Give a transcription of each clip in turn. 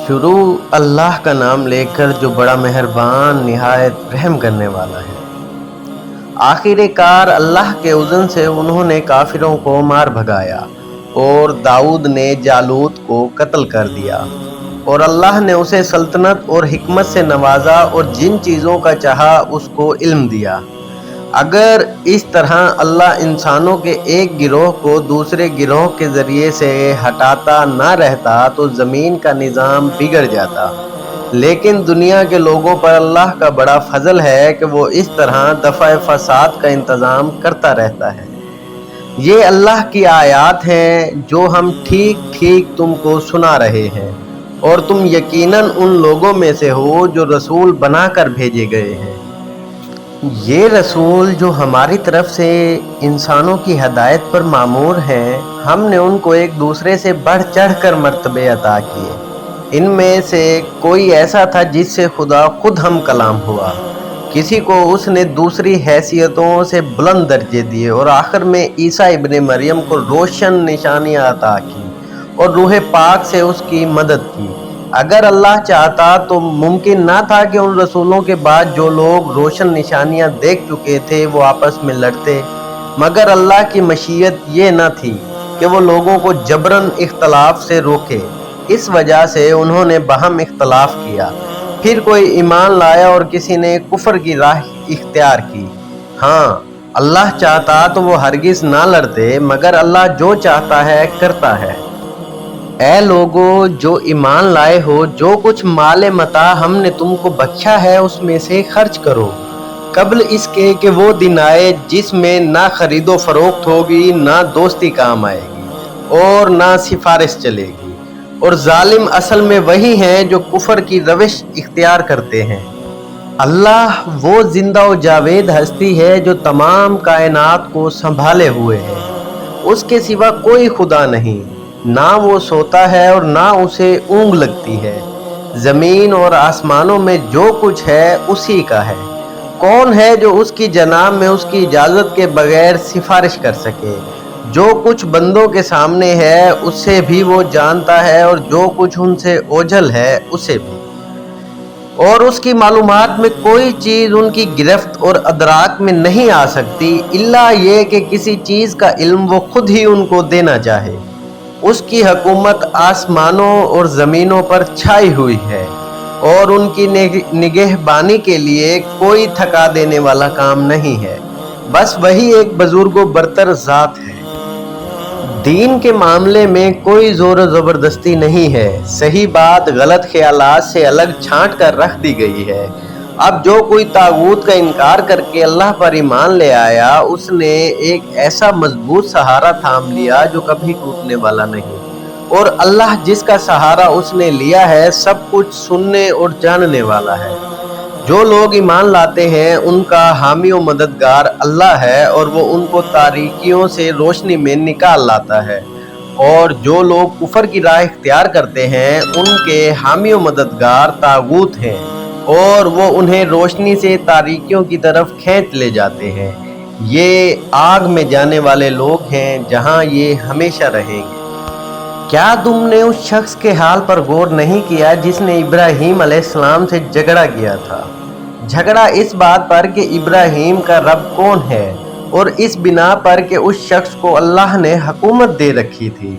شروع اللہ کا نام لے کر جو بڑا مہربان نہایت رحم کرنے والا ہے۔ آخر کار اللہ کے اذن سے انہوں نے کافروں کو مار بھگایا اور داؤد نے جالوت کو قتل کر دیا، اور اللہ نے اسے سلطنت اور حکمت سے نوازا اور جن چیزوں کا چاہا اس کو علم دیا۔ اگر اس طرح اللہ انسانوں کے ایک گروہ کو دوسرے گروہ کے ذریعے سے ہٹاتا نہ رہتا تو زمین کا نظام بگڑ جاتا، لیکن دنیا کے لوگوں پر اللہ کا بڑا فضل ہے کہ وہ اس طرح دفع فساد کا انتظام کرتا رہتا ہے۔ یہ اللہ کی آیات ہیں جو ہم ٹھیک ٹھیک تم کو سنا رہے ہیں، اور تم یقیناً ان لوگوں میں سے ہو جو رسول بنا کر بھیجے گئے ہیں۔ یہ رسول جو ہماری طرف سے انسانوں کی ہدایت پر مامور ہیں، ہم نے ان کو ایک دوسرے سے بڑھ چڑھ کر مرتبے عطا کیے۔ ان میں سے کوئی ایسا تھا جس سے خدا خود ہم کلام ہوا، کسی کو اس نے دوسری حیثیتوں سے بلند درجے دیے، اور آخر میں عیسیٰ ابن مریم کو روشن نشانیاں عطا کی اور روح پاک سے اس کی مدد کی۔ اگر اللہ چاہتا تو ممکن نہ تھا کہ ان رسولوں کے بعد جو لوگ روشن نشانیاں دیکھ چکے تھے وہ آپس میں لڑتے، مگر اللہ کی مشیت یہ نہ تھی کہ وہ لوگوں کو جبراً اختلاف سے روکے، اس وجہ سے انہوں نے باہم اختلاف کیا۔ پھر کوئی ایمان لایا اور کسی نے کفر کی راہ اختیار کی۔ ہاں، اللہ چاہتا تو وہ ہرگز نہ لڑتے، مگر اللہ جو چاہتا ہے کرتا ہے۔ اے لوگو جو ایمان لائے ہو، جو کچھ مال متاع ہم نے تم کو بخشا ہے اس میں سے خرچ کرو، قبل اس کے کہ وہ دن آئے جس میں نہ خرید و فروخت ہوگی، نہ دوستی کام آئے گی اور نہ سفارش چلے گی، اور ظالم اصل میں وہی ہیں جو کفر کی روش اختیار کرتے ہیں۔ اللہ وہ زندہ و جاوید ہستی ہے جو تمام کائنات کو سنبھالے ہوئے ہے، اس کے سوا کوئی خدا نہیں، نہ وہ سوتا ہے اور نہ اسے اونگ لگتی ہے۔ زمین اور آسمانوں میں جو کچھ ہے اسی کا ہے۔ کون ہے جو اس کی جناب میں اس کی اجازت کے بغیر سفارش کر سکے؟ جو کچھ بندوں کے سامنے ہے اسے بھی وہ جانتا ہے، اور جو کچھ ان سے اوجھل ہے اسے بھی، اور اس کی معلومات میں کوئی چیز ان کی گرفت اور ادراک میں نہیں آ سکتی الا یہ کہ کسی چیز کا علم وہ خود ہی ان کو دینا چاہے۔ اس کی حکومت آسمانوں اور زمینوں پر چھائی ہوئی ہے، اور ان کی نگہبانی کے لیے کوئی تھکا دینے والا کام نہیں ہے، بس وہی ایک بزرگ و برتر ذات ہے۔ دین کے معاملے میں کوئی زور و زبردستی نہیں ہے، صحیح بات غلط خیالات سے الگ چھانٹ کر رکھ دی گئی ہے۔ اب جو کوئی طاغوت کا انکار کر کے اللہ پر ایمان لے آیا، اس نے ایک ایسا مضبوط سہارا تھام لیا جو کبھی ٹوٹنے والا نہیں، اور اللہ جس کا سہارا اس نے لیا ہے سب کچھ سننے اور جاننے والا ہے۔ جو لوگ ایمان لاتے ہیں ان کا حامی و مددگار اللہ ہے، اور وہ ان کو تاریکیوں سے روشنی میں نکال لاتا ہے، اور جو لوگ کفر کی راہ اختیار کرتے ہیں ان کے حامی و مددگار طاغوت ہیں، اور وہ انہیں روشنی سے تاریکیوں کی طرف کھینچ لے جاتے ہیں۔ یہ آگ میں جانے والے لوگ ہیں جہاں یہ ہمیشہ رہیں گے۔ کیا تم نے اس شخص کے حال پر غور نہیں کیا جس نے ابراہیم علیہ السلام سے جھگڑا کیا تھا؟ جھگڑا اس بات پر کہ ابراہیم کا رب کون ہے، اور اس بنا پر کہ اس شخص کو اللہ نے حکومت دے رکھی تھی۔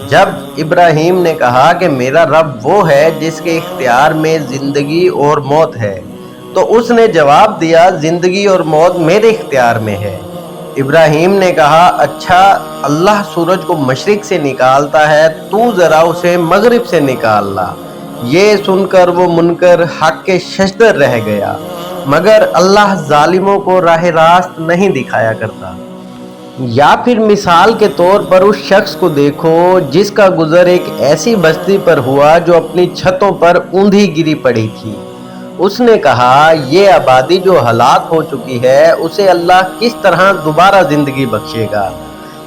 جب ابراہیم نے کہا کہ میرا رب وہ ہے جس کے اختیار میں زندگی اور موت ہے، تو اس نے جواب دیا زندگی اور موت میرے اختیار میں ہے۔ ابراہیم نے کہا اچھا، اللہ سورج کو مشرق سے نکالتا ہے، تو ذرا اسے مغرب سے نکال لا۔ یہ سن کر وہ منکر حق کے ششدر رہ گیا، مگر اللہ ظالموں کو راہ راست نہیں دکھایا کرتا۔ یا پھر مثال کے طور پر اس شخص کو دیکھو جس کا گزر ایک ایسی بستی پر ہوا جو اپنی چھتوں پر اوندھی گری پڑی تھی۔ اس نے کہا یہ آبادی جو ہلاک ہو چکی ہے اسے اللہ کس طرح دوبارہ زندگی بخشے گا؟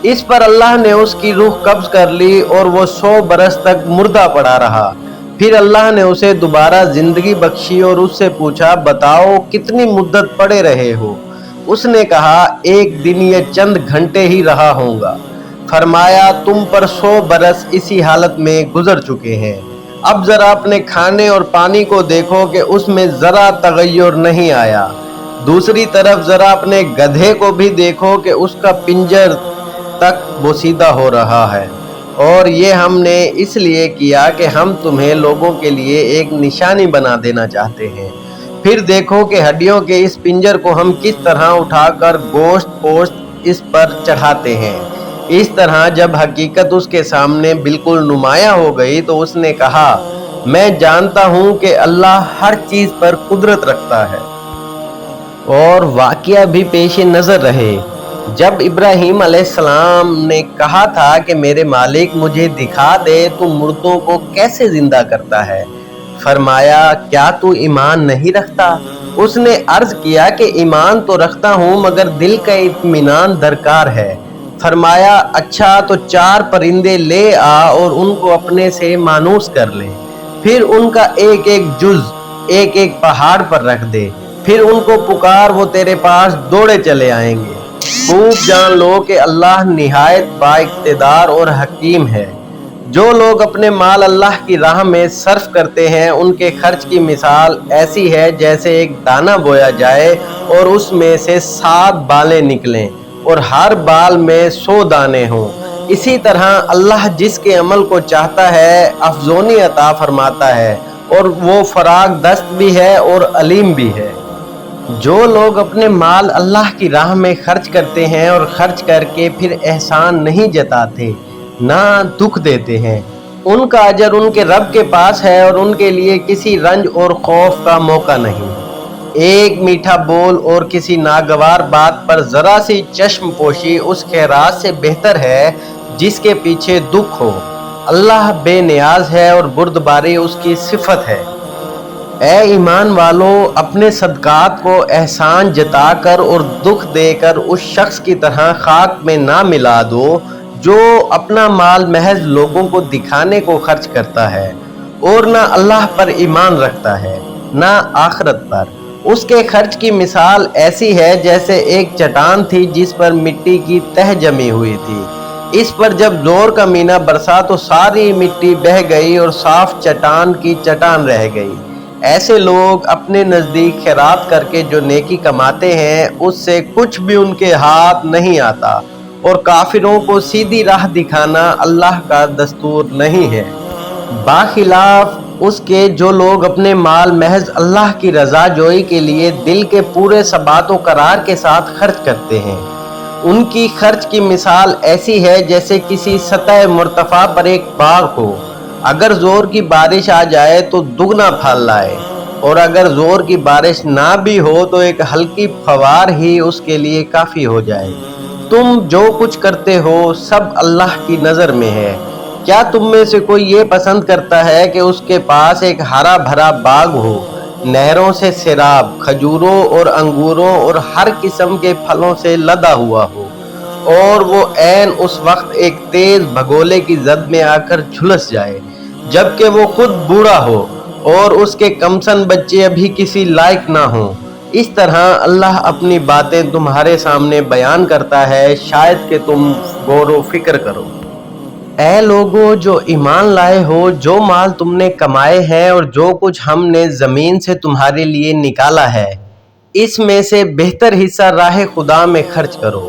اس پر اللہ نے اس کی روح قبض کر لی اور وہ 100 برس تک مردہ پڑا رہا۔ پھر اللہ نے اسے دوبارہ زندگی بخشی اور اس سے پوچھا بتاؤ کتنی مدت پڑے رہے ہو؟ اس نے کہا ایک دن یا چند گھنٹے ہی رہا ہوں گا۔ فرمایا تم پر 100 برس اسی حالت میں گزر چکے ہیں، اب ذرا اپنے کھانے اور پانی کو دیکھو کہ اس میں ذرا تغیر نہیں آیا۔ دوسری طرف ذرا اپنے گدھے کو بھی دیکھو کہ اس کا پنجر تک بوسیدہ ہو رہا ہے، اور یہ ہم نے اس لیے کیا کہ ہم تمہیں لوگوں کے لیے ایک نشانی بنا دینا چاہتے ہیں۔ پھر دیکھو کہ ہڈیوں کے اس پنجر کو ہم کس طرح اٹھا کر گوشت پوشت اس پر چڑھاتے ہیں۔ اس طرح جب حقیقت اس کے سامنے بالکل نمایاں ہو گئی تو اس نے کہا، میں جانتا ہوں کہ اللہ ہر چیز پر قدرت رکھتا ہے۔ اور واقعہ بھی پیش نظر رہے، جب ابراہیم علیہ السلام نے کہا تھا کہ میرے مالک مجھے دکھا دے تو مردوں کو کیسے زندہ کرتا ہے، فرمایا کیا تو ایمان نہیں رکھتا؟ اس نے عرض کیا کہ ایمان تو رکھتا ہوں مگر دل کا اطمینان درکار ہے۔ فرمایا اچھا تو 4 پرندے لے آ اور ان کو اپنے سے مانوس کر لے، پھر ان کا ایک ایک جز ایک ایک پہاڑ پر رکھ دے، پھر ان کو پکار، وہ تیرے پاس دوڑے چلے آئیں گے۔ خوب جان لو کہ اللہ نہایت با اقتدار اور حکیم ہے۔ جو لوگ اپنے مال اللہ کی راہ میں صرف کرتے ہیں ان کے خرچ کی مثال ایسی ہے جیسے ایک دانہ بویا جائے اور اس میں سے 7 بالیں نکلیں اور ہر بال میں 100 دانے ہوں۔ اسی طرح اللہ جس کے عمل کو چاہتا ہے افزونی عطا فرماتا ہے، اور وہ فراغ دست بھی ہے اور علیم بھی ہے۔ جو لوگ اپنے مال اللہ کی راہ میں خرچ کرتے ہیں اور خرچ کر کے پھر احسان نہیں جتاتے، نہ دکھ دیتے ہیں، ان کا اجر ان کے رب کے پاس ہے اور ان کے لیے کسی رنج اور خوف کا موقع نہیں۔ ایک میٹھا بول اور کسی ناگوار بات پر ذرا سی چشم پوشی اس خیرات سے بہتر ہے جس کے پیچھے دکھ ہو۔ اللہ بے نیاز ہے اور بردباری اس کی صفت ہے۔ اے ایمان والو، اپنے صدقات کو احسان جتا کر اور دکھ دے کر اس شخص کی طرح خاک میں نہ ملا دو جو اپنا مال محض لوگوں کو دکھانے کو خرچ کرتا ہے اور نہ اللہ پر ایمان رکھتا ہے نہ آخرت پر۔ اس کے خرچ کی مثال ایسی ہے جیسے ایک چٹان تھی جس پر مٹی کی تہ جمی ہوئی تھی۔ اس پر جب زور کا مینہ برسا تو ساری مٹی بہہ گئی اور صاف چٹان کی چٹان رہ گئی۔ ایسے لوگ اپنے نزدیک خیرات کر کے جو نیکی کماتے ہیں اس سے کچھ بھی ان کے ہاتھ نہیں آتا، اور کافروں کو سیدھی راہ دکھانا اللہ کا دستور نہیں ہے، باخلاف اس کے جو لوگ اپنے مال محض اللہ کی رضا جوئی کے لیے دل کے پورے ثبات و قرار کے ساتھ خرچ کرتے ہیں۔ ان کی خرچ کی مثال ایسی ہے جیسے کسی سطح مرتفع پر ایک باغ ہو، اگر زور کی بارش آ جائے تو دگنا پھل لائے، اور اگر زور کی بارش نہ بھی ہو تو ایک ہلکی فوار ہی اس کے لیے کافی ہو جائے۔ تم جو کچھ کرتے ہو سب اللہ کی نظر میں ہے۔ کیا تم میں سے کوئی یہ پسند کرتا ہے کہ اس کے پاس ایک ہرا بھرا باغ ہو، نہروں سے سیراب، کھجوروں اور انگوروں اور ہر قسم کے پھلوں سے لدا ہوا ہو، اور وہ عین اس وقت ایک تیز بھگولے کی زد میں آ کر جھلس جائے جبکہ وہ خود بوڑھا ہو اور اس کے کمسن بچے ابھی کسی لائق نہ ہوں؟ اس طرح اللہ اپنی باتیں تمہارے سامنے بیان کرتا ہے، شاید کہ تم غور و فکر کرو۔ اے لوگو جو ایمان لائے ہو، جو مال تم نے کمائے ہیں اور جو کچھ ہم نے زمین سے تمہارے لیے نکالا ہے، اس میں سے بہتر حصہ راہ خدا میں خرچ کرو۔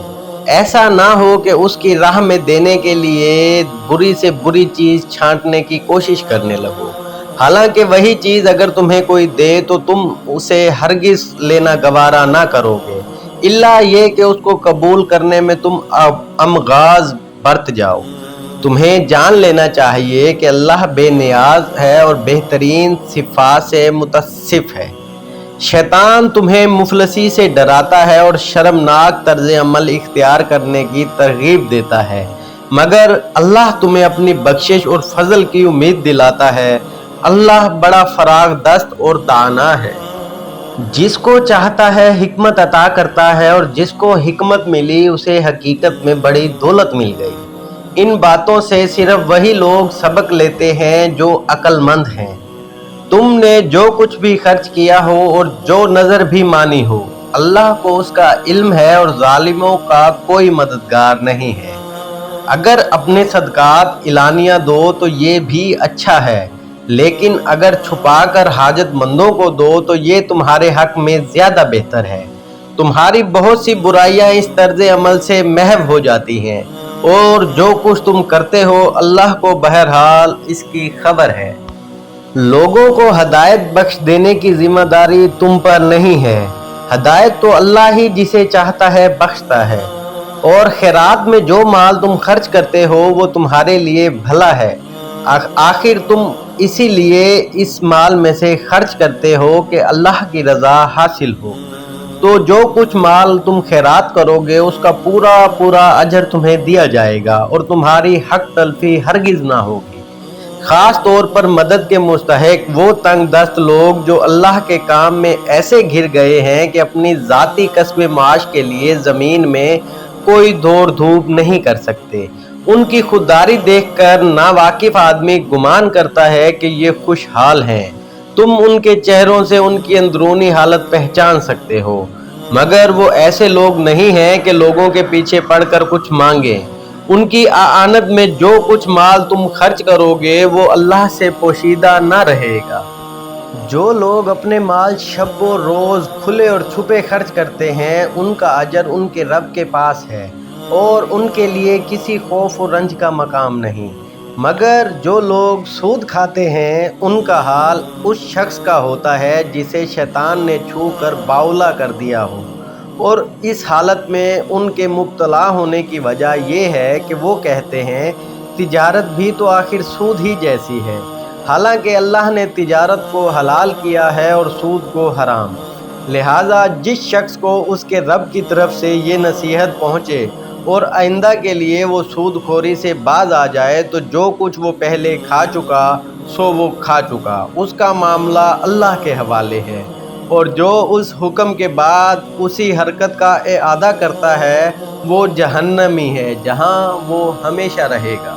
ایسا نہ ہو کہ اس کی راہ میں دینے کے لیے بری سے بری چیز چھانٹنے کی کوشش کرنے لگو، حالانکہ وہی چیز اگر تمہیں کوئی دے تو تم اسے ہرگز لینا گوارا نہ کرو گے، الا یہ کہ اس کو قبول کرنے میں تم امغاز برت جاؤ۔ تمہیں جان لینا چاہیے کہ اللہ بے نیاز ہے اور بہترین صفات سے متصف ہے۔ شیطان تمہیں مفلسی سے ڈراتا ہے اور شرمناک طرز عمل اختیار کرنے کی ترغیب دیتا ہے، مگر اللہ تمہیں اپنی بخشش اور فضل کی امید دلاتا ہے۔ اللہ بڑا فراغ دست اور دانا ہے، جس کو چاہتا ہے حکمت عطا کرتا ہے، اور جس کو حکمت ملی اسے حقیقت میں بڑی دولت مل گئی۔ ان باتوں سے صرف وہی لوگ سبق لیتے ہیں جو عقل مند ہیں۔ تم نے جو کچھ بھی خرچ کیا ہو اور جو نظر بھی مانی ہو، اللہ کو اس کا علم ہے اور ظالموں کا کوئی مددگار نہیں ہے۔ اگر اپنے صدقات اعلانیہ دو تو یہ بھی اچھا ہے، لیکن اگر چھپا کر حاجت مندوں کو دو تو یہ تمہارے حق میں زیادہ بہتر ہے۔ تمہاری بہت سی برائیاں اس طرز عمل سے محو ہو جاتی ہیں، اور جو کچھ تم کرتے ہو اللہ کو بہرحال اس کی خبر ہے۔ لوگوں کو ہدایت بخش دینے کی ذمہ داری تم پر نہیں ہے، ہدایت تو اللہ ہی جسے چاہتا ہے بخشتا ہے۔ اور خیرات میں جو مال تم خرچ کرتے ہو وہ تمہارے لیے بھلا ہے، آخر تم اسی لیے اس مال میں سے خرچ کرتے ہو کہ اللہ کی رضا حاصل ہو۔ تو جو کچھ مال تم خیرات کرو گے اس کا پورا پورا اجر تمہیں دیا جائے گا، اور تمہاری حق تلفی ہرگز نہ ہوگی۔ خاص طور پر مدد کے مستحق وہ تنگ دست لوگ جو اللہ کے کام میں ایسے گھر گئے ہیں کہ اپنی ذاتی کسب معاش کے لیے زمین میں کوئی دوڑ دھوپ نہیں کر سکتے۔ ان کی خودداری دیکھ کر ناواقف آدمی گمان کرتا ہے کہ یہ خوشحال ہیں۔ تم ان کے چہروں سے ان کی اندرونی حالت پہچان سکتے ہو، مگر وہ ایسے لوگ نہیں ہیں کہ لوگوں کے پیچھے پڑ کر کچھ مانگیں۔ ان کی اعانت میں جو کچھ مال تم خرچ کرو گے وہ اللہ سے پوشیدہ نہ رہے گا۔ جو لوگ اپنے مال شب و روز کھلے اور چھپے خرچ کرتے ہیں ان کا اجر ان کے رب کے پاس ہے، اور ان کے لیے کسی خوف و رنج کا مقام نہیں۔ مگر جو لوگ سود کھاتے ہیں ان کا حال اس شخص کا ہوتا ہے جسے شیطان نے چھو کر باولا کر دیا ہو، اور اس حالت میں ان کے مبتلا ہونے کی وجہ یہ ہے کہ وہ کہتے ہیں تجارت بھی تو آخر سود ہی جیسی ہے، حالانکہ اللہ نے تجارت کو حلال کیا ہے اور سود کو حرام۔ لہٰذا جس شخص کو اس کے رب کی طرف سے یہ نصیحت پہنچے اور آئندہ کے لیے وہ سود خوری سے باز آ جائے تو جو کچھ وہ پہلے کھا چکا سو وہ کھا چکا، اس کا معاملہ اللہ کے حوالے ہے، اور جو اس حکم کے بعد اسی حرکت کا اعادہ کرتا ہے وہ جہنمی ہے جہاں وہ ہمیشہ رہے گا۔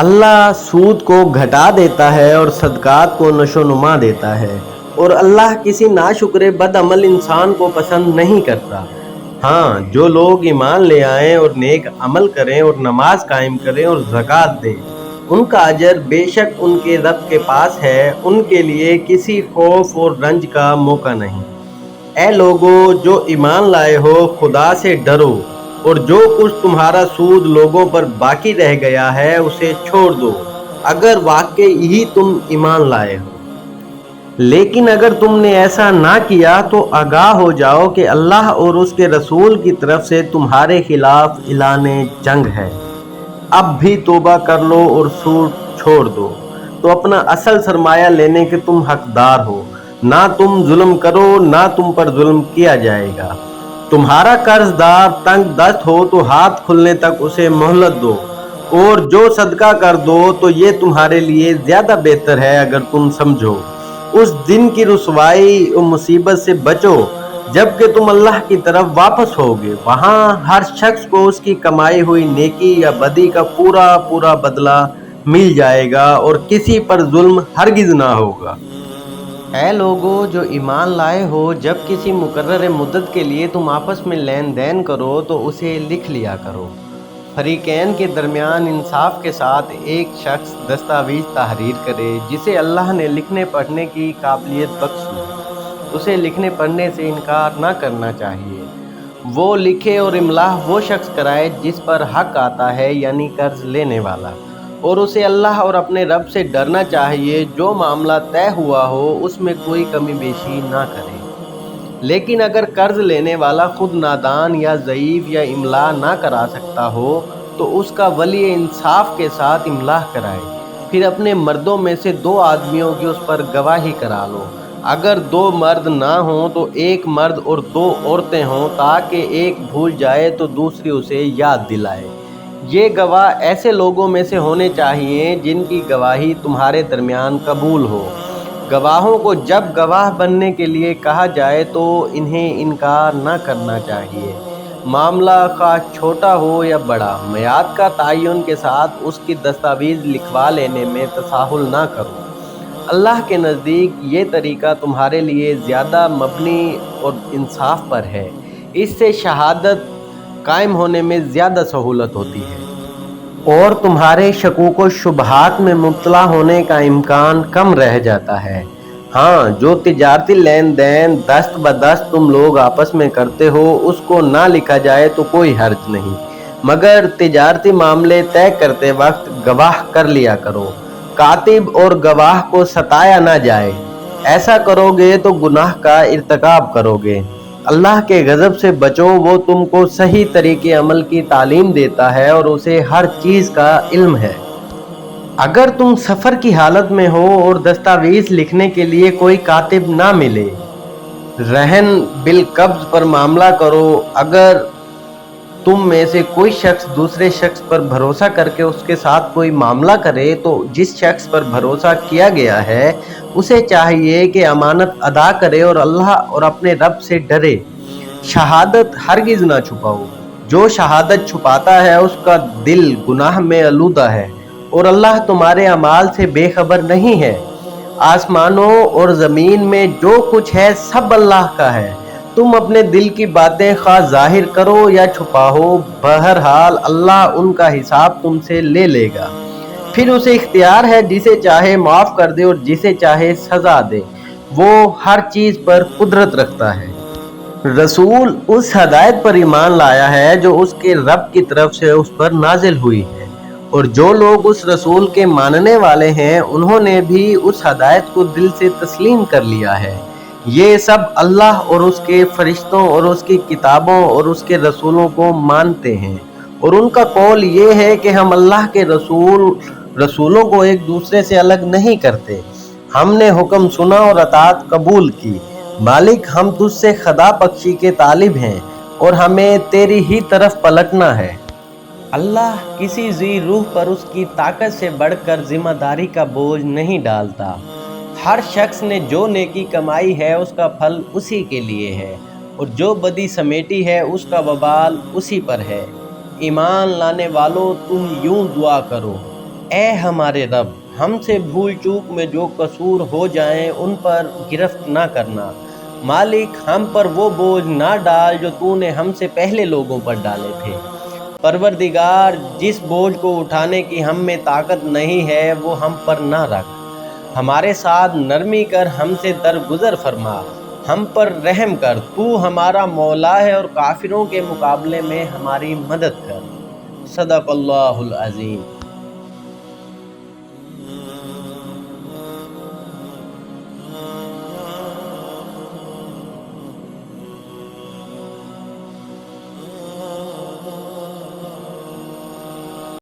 اللہ سود کو گھٹا دیتا ہے اور صدقات کو نشو نما دیتا ہے، اور اللہ کسی ناشکر بد عمل انسان کو پسند نہیں کرتا۔ ہاں، جو لوگ ایمان لے آئیں اور نیک عمل کریں اور نماز قائم کریں اور زکوٰۃ دیں، ان کا اجر بے شک ان کے رب کے پاس ہے، ان کے لیے کسی خوف اور رنج کا موقع نہیں۔ اے لوگو جو ایمان لائے ہو خدا سے ڈرو، اور جو کچھ تمہارا سود لوگوں پر باقی رہ گیا ہے اسے چھوڑ دو، اگر واقعی ہی تم ایمان لائے ہو۔ لیکن اگر تم نے ایسا نہ کیا تو آگاہ ہو جاؤ کہ اللہ اور اس کے رسول کی طرف سے تمہارے خلاف اعلان جنگ ہے۔ اب بھی توبہ کر لو اور سود چھوڑ دو تو اپنا اصل سرمایہ لینے کے تم حقدار ہو، نہ تم ظلم کرو نہ تم پر ظلم کیا جائے گا۔ تمہارا قرض دار تنگ دست ہو تو ہاتھ کھلنے تک اسے مہلت دو، اور جو صدقہ کر دو تو یہ تمہارے لیے زیادہ بہتر ہے اگر تم سمجھو۔ اس دن کی رسوائی اور مصیبت سے بچو جبکہ تم اللہ کی طرف واپس ہوگے، وہاں ہر شخص کو اس کی کمائی ہوئی نیکی یا بدی کا پورا پورا بدلہ مل جائے گا، اور کسی پر ظلم ہرگز نہ ہوگا۔ اے لوگو جو ایمان لائے ہو، جب کسی مقررہ مدت کے لیے تم آپس میں لین دین کرو تو اسے لکھ لیا کرو۔ فریقین کے درمیان انصاف کے ساتھ ایک شخص دستاویز تحریر کرے جسے اللہ نے لکھنے پڑھنے کی قابلیت بخشی، اسے لکھنے پڑھنے سے انکار نہ کرنا چاہیے۔ وہ لکھے اور املا وہ شخص کرائے جس پر حق آتا ہے، یعنی قرض لینے والا، اور اسے اللہ اور اپنے رب سے ڈرنا چاہیے۔ جو معاملہ طے ہوا ہو اس میں کوئی کمی بیشی نہ کرے۔ لیکن اگر قرض لینے والا خود نادان یا ضعیف یا املا نہ کرا سکتا ہو تو اس کا ولی انصاف کے ساتھ املا کرائے، پھر اپنے مردوں میں سے 2 آدمیوں کی اس پر گواہی کرا لو۔ اگر 2 مرد نہ ہوں تو 1 مرد اور 2 عورتیں ہوں، تاکہ ایک بھول جائے تو دوسری اسے یاد دلائے۔ یہ گواہ ایسے لوگوں میں سے ہونے چاہیے جن کی گواہی تمہارے درمیان قبول ہو۔ گواہوں کو جب گواہ بننے کے لیے کہا جائے تو انہیں انکار نہ کرنا چاہیے، معاملہ خواہ چھوٹا ہو یا بڑا۔ میعاد کا تعین کے ساتھ اس کی دستاویز لکھوا لینے میں تساہل نہ کرو۔ اللہ کے نزدیک یہ طریقہ تمہارے لیے زیادہ مبنی اور انصاف پر ہے، اس سے شہادت قائم ہونے میں زیادہ سہولت ہوتی ہے۔ اور تمہارے شکوک و شبہات میں مبتلا ہونے کا امکان کم رہ جاتا ہے۔ ہاں، جو تجارتی لین دین دست بدست تم لوگ آپس میں کرتے ہو اس کو نہ لکھا جائے تو کوئی حرج نہیں، مگر تجارتی معاملے طے کرتے وقت گواہ کر لیا کرو، کاتب اور گواہ کو ستایا نہ جائے، ایسا کرو گے تو گناہ کا ارتکاب کرو گے۔ اللہ کے غضب سے بچو، وہ تم کو صحیح طریقے عمل کی تعلیم دیتا ہے اور اسے ہر چیز کا علم ہے۔ اگر تم سفر کی حالت میں ہو اور دستاویز لکھنے کے لیے کوئی کاتب نہ ملے، رہن بالقبض پر معاملہ کرو۔ اگر تم میں سے کوئی شخص دوسرے شخص پر بھروسہ کر کے اس کے ساتھ کوئی معاملہ کرے تو جس شخص پر بھروسہ کیا گیا ہے اسے چاہیے کہ امانت ادا کرے اور اللہ اور اپنے رب سے ڈرے۔ شہادت ہرگز نہ چھپاؤ، جو شہادت چھپاتا ہے اس کا دل گناہ میں آلودہ ہے اور اللہ تمہارے اعمال سے بے خبر نہیں ہے۔ آسمانوں اور زمین میں جو کچھ ہے سب اللہ کا ہے، تم اپنے دل کی باتیں خواہ ظاہر کرو یا چھپاؤ، بہرحال اللہ ان کا حساب تم سے لے لے گا۔ پھر اسے اختیار ہے جسے چاہے معاف کر دے اور جسے چاہے سزا دے، وہ ہر چیز پر قدرت رکھتا ہے۔ رسول اس ہدایت پر ایمان لایا ہے جو اس کے رب کی طرف سے اس پر نازل ہوئی ہے، اور جو لوگ اس رسول کے ماننے والے ہیں انہوں نے بھی اس ہدایت کو دل سے تسلیم کر لیا ہے۔ یہ سب اللہ اور اس کے فرشتوں اور اس کی کتابوں اور اس کے رسولوں کو مانتے ہیں، اور ان کا قول یہ ہے کہ ہم اللہ کے رسولوں کو ایک دوسرے سے الگ نہیں کرتے، ہم نے حکم سنا اور اطاعت قبول کی، مالک ہم تجھ سے خدا بخشی کے طالب ہیں اور ہمیں تیری ہی طرف پلٹنا ہے۔ اللہ کسی ذی روح پر اس کی طاقت سے بڑھ کر ذمہ داری کا بوجھ نہیں ڈالتا۔ ہر شخص نے جو نیکی کمائی ہے اس کا پھل اسی کے لیے ہے، اور جو بدی سمیٹی ہے اس کا وبال اسی پر ہے۔ ایمان لانے والو، تم یوں دعا کرو: اے ہمارے رب، ہم سے بھول چوک میں جو قصور ہو جائیں ان پر گرفت نہ کرنا، مالک ہم پر وہ بوجھ نہ ڈال جو تو نے ہم سے پہلے لوگوں پر ڈالے تھے۔ پروردگار، جس بوجھ کو اٹھانے کی ہم میں طاقت نہیں ہے وہ ہم پر نہ رکھ، ہمارے ساتھ نرمی کر ہم سے درگزر فرما، ہم پر رحم کر، تو ہمارا مولا ہے اور کافروں کے مقابلے میں ہماری مدد کر۔ صدق اللہ العظیم۔